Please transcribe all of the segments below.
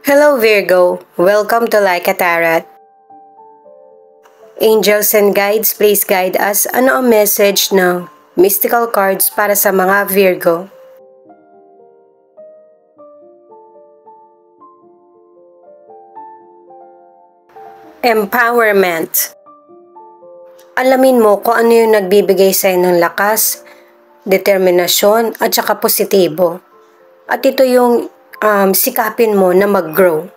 Hello Virgo, welcome to Like a Tarot. Angels and guides, please guide us. Ano ang message ng mystical cards para sa mga Virgo? Empowerment. Alamin mo kung ano yung nagbibigay sa'yo ng lakas, determinasyon at saka positibo. At ito yung sikapin mo na mag-grow.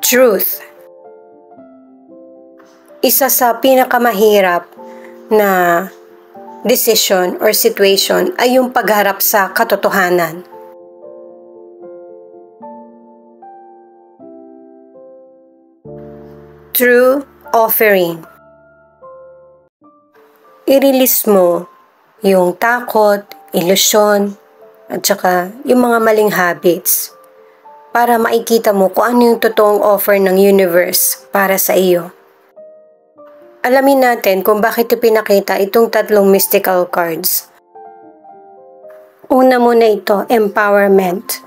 Truth. Isa sa pinakamahirap na decision or situation ay yung pagharap sa katotohanan. True offering. I-release mo yung takot, ilusyon, at saka yung mga maling habits para makikita mo kung ano yung totoong offer ng universe para sa iyo. Alamin natin kung bakit ipinakita itong tatlong mystical cards. Una muna ito, empowerment.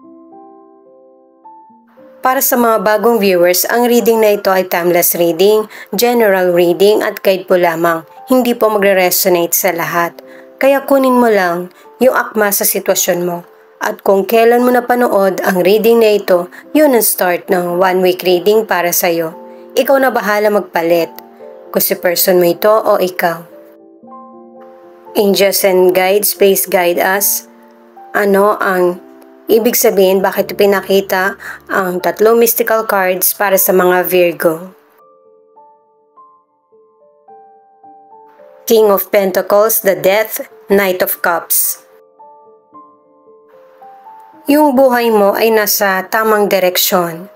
Para sa mga bagong viewers, ang reading na ito ay timeless reading, general reading at guide po lamang. Hindi po magre-resonate sa lahat. Kaya kunin mo lang yung akma sa sitwasyon mo. At kung kailan mo napanood ang reading na ito, yun ang start ng 1-week reading para sa'yo. Ikaw na bahala magpalit. Kung si person mo ito o ikaw. Angels and guides, please guide us. Ano ang ibig sabihin bakit pinakita ang tatlong mystical cards para sa mga Virgo? King of Pentacles, the Death, Knight of Cups. Yung buhay mo ay nasa tamang direksyon,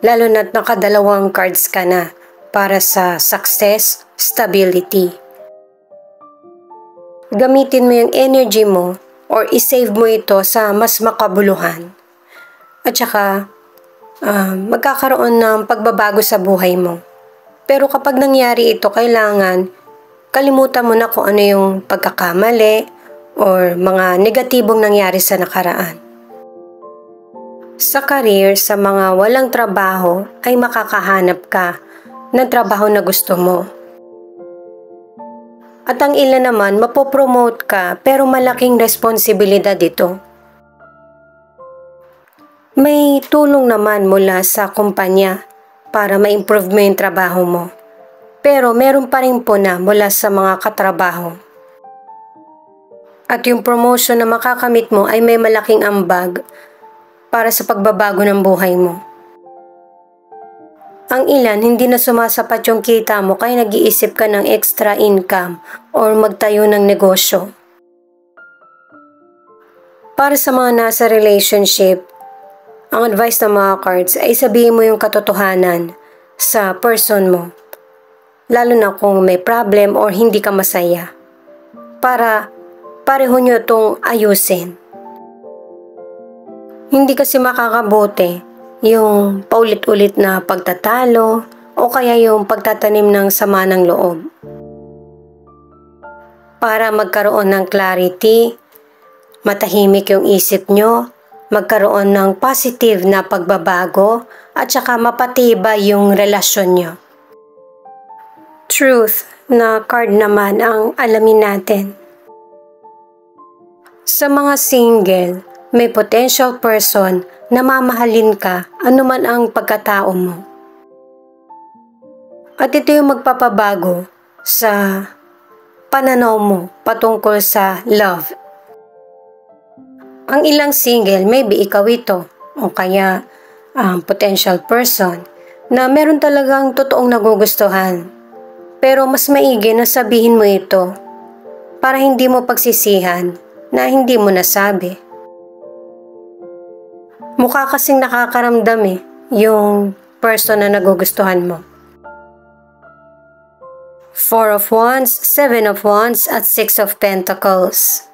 lalo na't nakadalawang cards ka na para sa success, stability. Gamitin mo yung energy mo or isave mo ito sa mas makabuluhan. At saka, magkakaroon ng pagbabago sa buhay mo. Pero kapag nangyari ito, kailangan kalimutan mo na kung ano yung pagkakamali or mga negatibong nangyari sa nakaraan. Sa career, sa mga walang trabaho, ay makakahanap ka ng trabaho na gusto mo. At ang ilan naman, mapopromote ka pero malaking responsibilidad ito. May tulong naman mula sa kumpanya para ma-improve mo yung trabaho mo. Pero meron pa rin po na mula sa mga katrabaho. At yung promotion na makakamit mo ay may malaking ambag para sa pagbabago ng buhay mo. Ang ilan, hindi na sumasapat yung kita mo kaya nag-iisip ka ng extra income or magtayo ng negosyo. Para sa mga nasa relationship, ang advice ng mga cards ay sabihin mo yung katotohanan sa person mo. Lalo na kung may problem or hindi ka masaya. Para pareho nyo itong ayusin. Hindi kasi makakabuti yung paulit-ulit na pagtatalo o kaya yung pagtatanim ng sama ng loob. Para magkaroon ng clarity, matahimik yung isip nyo, magkaroon ng positive na pagbabago at saka mapatibay yung relasyon nyo. Truth na card naman ang alamin natin. Sa mga single, may potential person na mamahalin ka anuman ang pagkatao mo. At ito yung magpapabago sa pananaw mo patungkol sa love. Ang ilang single, maybe ikaw ito o kaya potential person na meron talagang totoong nagugustuhan. Pero mas maigi na sabihin mo ito para hindi mo pagsisihan na hindi mo nasabi. Mukha kasing nakakaramdam yung person na nagugustuhan mo. 4 of Wands, 7 of Wands at 6 of Pentacles.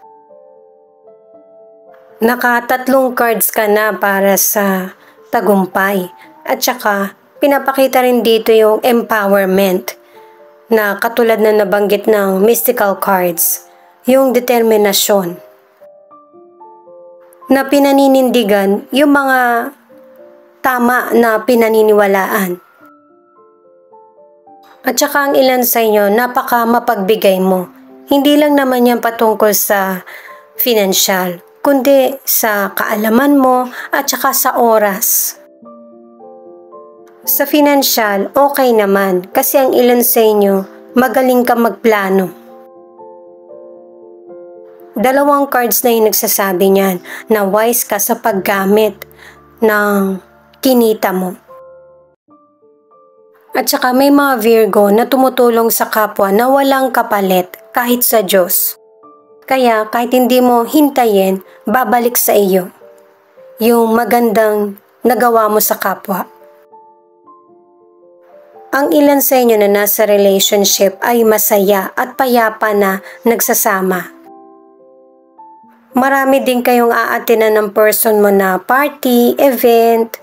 Nakatatlong cards ka na para sa tagumpay at saka pinapakita rin dito yung empowerment na katulad na nabanggit ng mystical cards, yung determinasyon. na pinaninindigan yung mga tama na pinaniniwalaan. At saka ang ilan sa inyo, napaka mapagbigay mo. Hindi lang naman yan patungkol sa financial, kundi sa kaalaman mo at saka sa oras. Sa financial, okay naman kasi ang ilan sa inyo, magaling ka magplano. Dalawang cards na yung nagsasabi niyan na wise ka sa paggamit ng kinita mo. At saka may mga Virgo na tumutulong sa kapwa na walang kapalit kahit sa Diyos. Kaya kahit hindi mo hintayin, babalik sa iyo yung magandang nagawa mo sa kapwa. Ang ilan sa inyo na nasa relationship ay masaya at payapa na nagsasama. Marami din kayong aatinan ng person mo na party, event,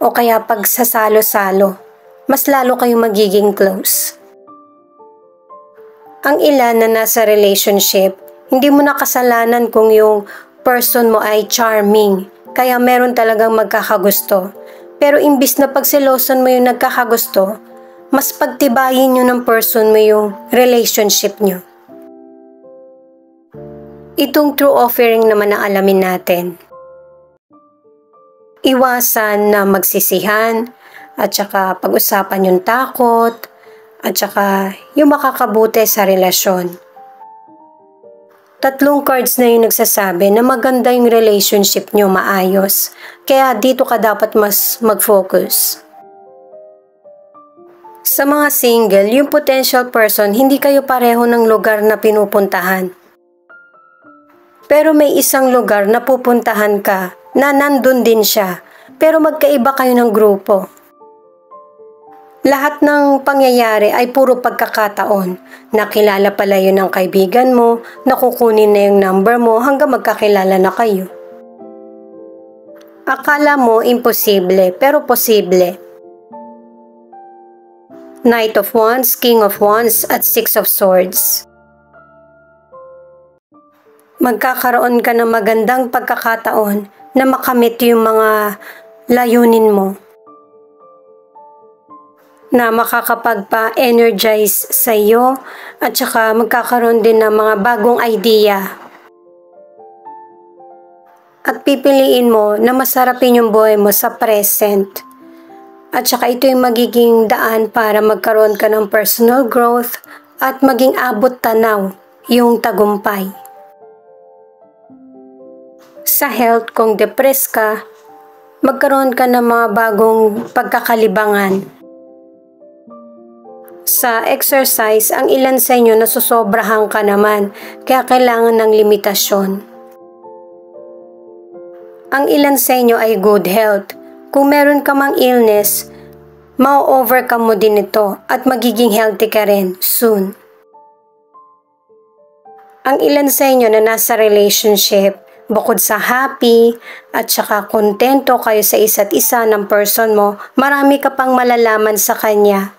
o kaya pagsasalo-salo. Mas lalo kayong magiging close. Ang ilan na nasa relationship, hindi mo na kasalanan kung yung person mo ay charming, kaya meron talagang magkakagusto. Pero imbis na pagselosan mo yung nagkakagusto, mas pagtibayin nyo ng person mo yung relationship nyo. Itong true offering naman ang alamin natin. Iwasan na magsisihan, at saka pag-usapan yung takot, at saka yung makakabuti sa relasyon. Tatlong cards na yung nagsasabi na maganda yung relationship nyo, maayos. Kaya dito ka dapat mas mag-focus. Sa mga single, yung potential person, hindi kayo pareho ng lugar na pinupuntahan. Pero may isang lugar na pupuntahan ka na nandun din siya, pero magkaiba kayo ng grupo. Lahat ng pangyayari ay puro pagkakataon. Nakilala pala yun ng kaibigan mo, nakukunin na yung number mo hanggang magkakilala na kayo. Akala mo imposible, pero posible. Knight of Wands, King of Wands, at Six of Swords. Magkakaroon ka ng magandang pagkakataon na makamit yung mga layunin mo, na makakapagpa-energize sa iyo at saka magkakaroon din ng mga bagong idea. At pipiliin mo na masarapin yung buhay mo sa present. At saka ito yung magiging daan para magkaroon ka ng personal growth at maging abot tanaw yung tagumpay. Sa health, kung depressed ka, magkaroon ka ng mga bagong pagkakalibangan. Sa exercise, ang ilan sa inyo nasusobrahan ka naman, kaya kailangan ng limitasyon. Ang ilan sa inyo ay good health. Kung meron ka mang illness, ma-overcome mo din ito at magiging healthy ka rin soon. Ang ilan sa inyo na nasa relationship, bukod sa happy at saka kontento kayo sa isa't isa ng person mo, marami ka pang malalaman sa kanya.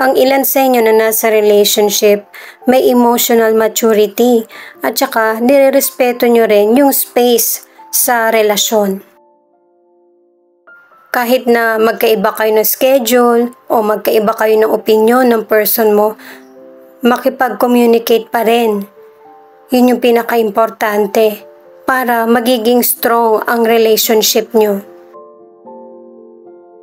Ang ilan sa inyo na nasa relationship, may emotional maturity at saka nirerespeto nyo rin yung space sa relasyon. Kahit na magkaiba kayo ng schedule o magkaiba kayo ng opinion ng person mo, makipag-communicate pa rin. Yun yung pinaka-importante para magiging strong ang relationship nyo.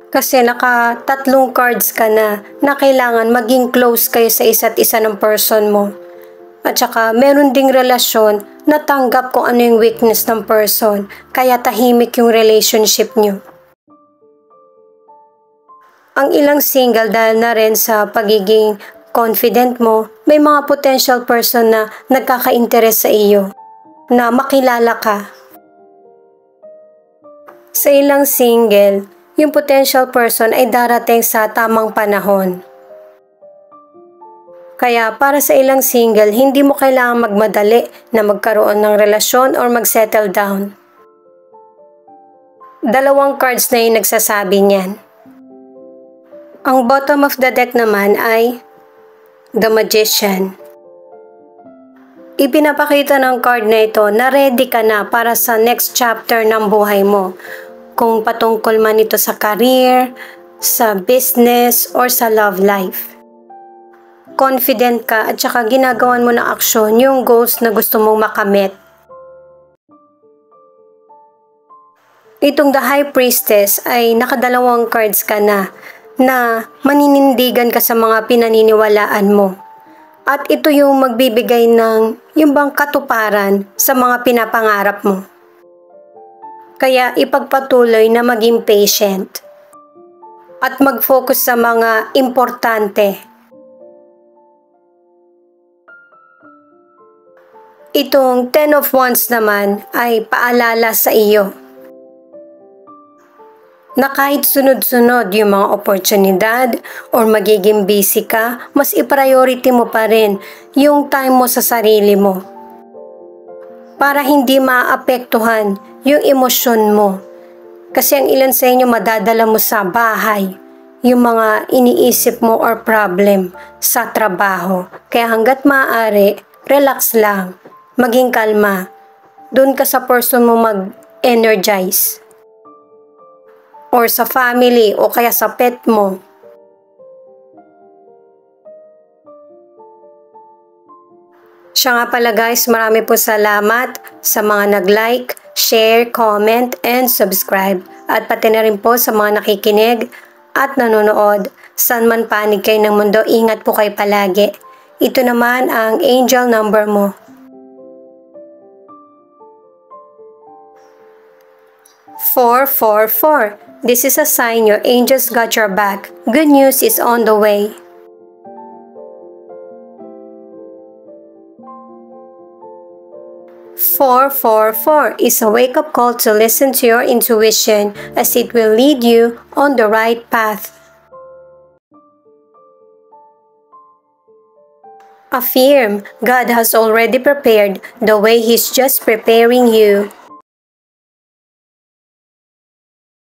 Kasi naka-tatlong cards ka na kailangan maging close kayo sa isa't isa ng person mo. At saka meron ding relasyon na tanggap kung ano yung weakness ng person, kaya tahimik yung relationship nyo. Ang ilang single dahil na rin sa pagiging confident mo, may mga potential person na nagkaka-interest sa iyo, na makilala ka. Sa ilang single, yung potential person ay darating sa tamang panahon. Kaya para sa ilang single, hindi mo kailangang magmadali na magkaroon ng relasyon or mag-settle down. Dalawang cards na yung nagsasabi niyan. Ang bottom of the deck naman ay The Magician. Ipinapakita ng card na ito na ready ka na para sa next chapter ng buhay mo. Kung patungkol man ito sa career, sa business, or sa love life. Confident ka at saka ginagawan mo ng aksyon yung goals na gusto mong makamit. Itong The High Priestess ay nakadalawang cards ka na maninindigan ka sa mga pinaniniwalaan mo. At ito yung magbibigay ng yung bang katuparan sa mga pinapangarap mo. Kaya ipagpatuloy na maging patient at mag-focus sa mga importante. Itong Ten of Wands naman ay paalala sa iyo na kahit sunod-sunod yung mga oportunidad or magiging busy ka, mas i-priority mo pa rin yung time mo sa sarili mo para hindi maapektuhan yung emosyon mo. Kasi ang ilan sa inyo madadala mo sa bahay yung mga iniisip mo or problem sa trabaho. Kaya hanggat maaari, relax lang, maging kalma. Doon ka sa person mo mag-energize. Or sa family o kaya sa pet mo. Siya nga pala guys, marami po salamat sa mga nag-like, share, comment, and subscribe. At pati na rin po sa mga nakikinig at nanonood. Saan man panig kayo ng mundo, ingat po kayo palagi. Ito naman ang angel number mo. 444. This is a sign your angels got your back. Good news is on the way. Four is a wake-up call to listen to your intuition as it will lead you on the right path. Affirm, God has already prepared the way He's just preparing you.